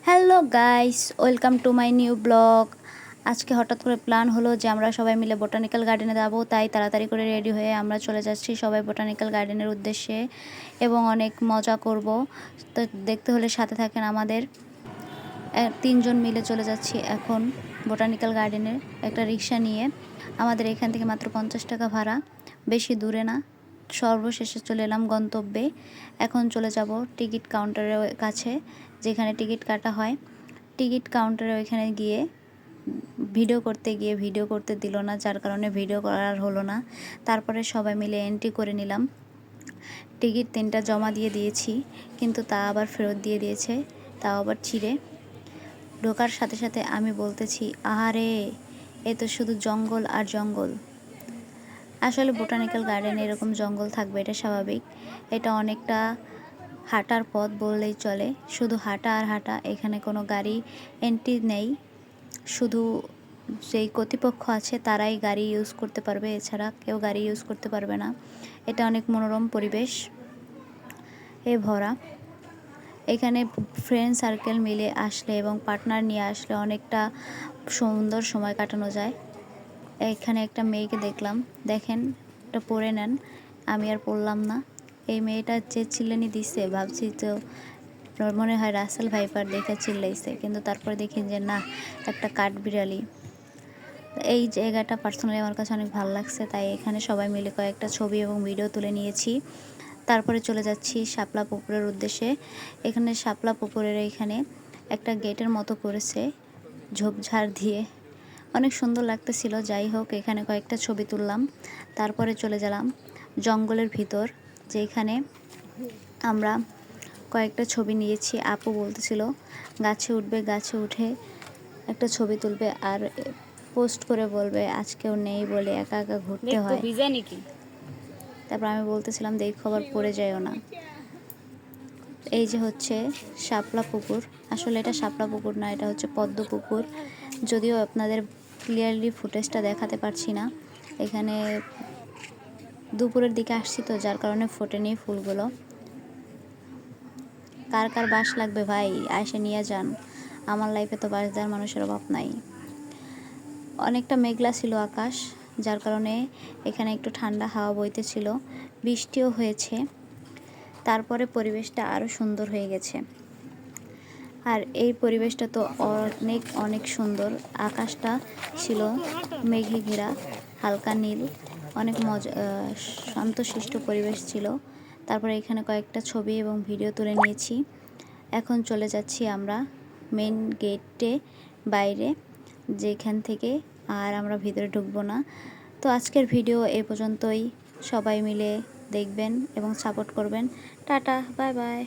Hello guys, welcome to my new blog. আজকে হঠাৎ করে প্ল্যান হলো যে আমরা সবাই মিলে বোটানিক্যাল গার্ডেনে যাবো, তাই তাড়াতাড়ি করে রেডি হয়ে আমরা চলে যাচ্ছি সবাই বোটানিক্যাল গার্ডেনের উদ্দেশ্যে এবং অনেক মজা করব। তো দেখতে হলে সাথে থাকেন আমাদের। তিনজন মিলে চলে যাচ্ছি এখন বোটানিক্যাল গার্ডেনের একটা রিক্সা নিয়ে। আমাদের এখান থেকে মাত্র 50 টাকা ভাড়া, বেশি দূরে না। সর্বশেষে চলে এলাম গন্তব্যে। এখন চলে যাব টিকিট কাউন্টারের কাছে, যেখানে টিকিট কাটা হয়। টিকিট কাউন্টারে ওইখানে গিয়ে ভিডিও করতে দিল না, যার কারণে ভিডিও করার হলো না। তারপরে সবাই মিলে এন্ট্রি করে নিলাম। টিকিট 3টা জমা দিয়ে দিয়েছি, কিন্তু তা আবার ফেরত দিয়ে দিয়েছে, তাও আবার ছিঁড়ে। ঢোকার সাথে সাথে আমি বলতেছি, আহারে, এ তো শুধু জঙ্গল আর জঙ্গল। আসলে বোটানিক্যাল গার্ডেনে এরকম জঙ্গল থাকবে, এটা স্বাভাবিক। এটা অনেকটা হাঁটার পথ বললেই চলে, শুধু হাঁটা আর হাঁটা। এখানে কোনো গাড়ি এন্ট্রি নেই, শুধু যেই কর্তৃপক্ষ আছে তারাই গাড়ি ইউজ করতে পারবে, এছাড়া কেউ গাড়ি ইউজ করতে পারবে না। এটা অনেক মনোরম পরিবেশ এ ভরা। এখানে ফ্রেন্ড সার্কেল মিলে আসলে এবং পার্টনার নিয়ে আসলে অনেকটা সুন্দর সময় কাটানো যায়। এখানে একটা মেয়েকে দেখলাম, দেখেন, এটা পরে নেন। আমি আর পড়লাম না। এই মেয়েটা যে চিল্লানি দিচ্ছে, ভাবছি তো মনে হয় রাসেল ভাইপার দেখে চিল্লাইছে, কিন্তু তারপরে দেখি যে না, একটা কাঠবিড়ালি। এই জায়গাটা পার্সোনালি আমার কাছে অনেক ভালো লাগছে, তাই এখানে সবাই মিলে কয়েকটা ছবি এবং ভিডিও তুলে নিয়েছি। তারপরে চলে যাচ্ছি শাপলা পুকুরের উদ্দেশ্যে। এখানে শাপলা পুকুরের এখানে একটা গেটের মতো করেছে ঝোপঝাড় দিয়ে, অনেক সুন্দর লাগতেছিল। যাই হোক, এখানে কয়েকটা ছবি তুললাম। তারপরে চলে গেলাম জঙ্গলের ভিতর, যেখানে আমরা কয়েকটা ছবি নিয়েছি। আপু বলতেছিল গাছে উঠবে, গাছে উঠে একটা ছবি তুলবে আর পোস্ট করে বলবে আজকেও নেই বলে একা একা ঘুরতে হয়। তারপর আমি বলতেছিলাম দেখো আবার পড়ে যায়ও না। এই যে হচ্ছে শাপলা পুকুর। আসলে এটা শাপলা পুকুর না, এটা হচ্ছে পদ্ম পুকুর। যদিও আপনাদের ক্লিয়ারলি ফুটেজটা দেখাতে পারছি না, এখানে দুপুরের দিকে আসছি তো, যার কারণে ফোটেনি ফুলগুলো। কার কার বাঁশ লাগবে ভাই, আয়সা নিয়ে যান। আমার লাইফে তো বাঁশ দেওয়ার মানুষের অভাব নাই। অনেকটা মেঘলা ছিল আকাশ, যার কারণে এখানে একটু ঠান্ডা হাওয়া বইতেছিল, বৃষ্টিও হয়েছে। তারপরে পরিবেশটা আরও সুন্দর হয়ে গেছে। আর এই পরিবেশটা তো অনেক অনেক সুন্দর। আকাশটা ছিল মেঘে ঘেরা, হালকা নীল, অনেক মজা, শান্তশিষ্ট পরিবেশ ছিল। তারপরে এখানে কয়েকটা ছবি এবং ভিডিও তুলে নিয়েছি। এখন চলে যাচ্ছি আমরা মেন গেটে বাইরে, যেখান থেকে আর আমরা ভিতরে ঢুকবো না। তো আজকের ভিডিও এ পর্যন্তই। সবাই মিলে দেখবেন এবং সাপোর্ট করবেন। Tata, bye bye.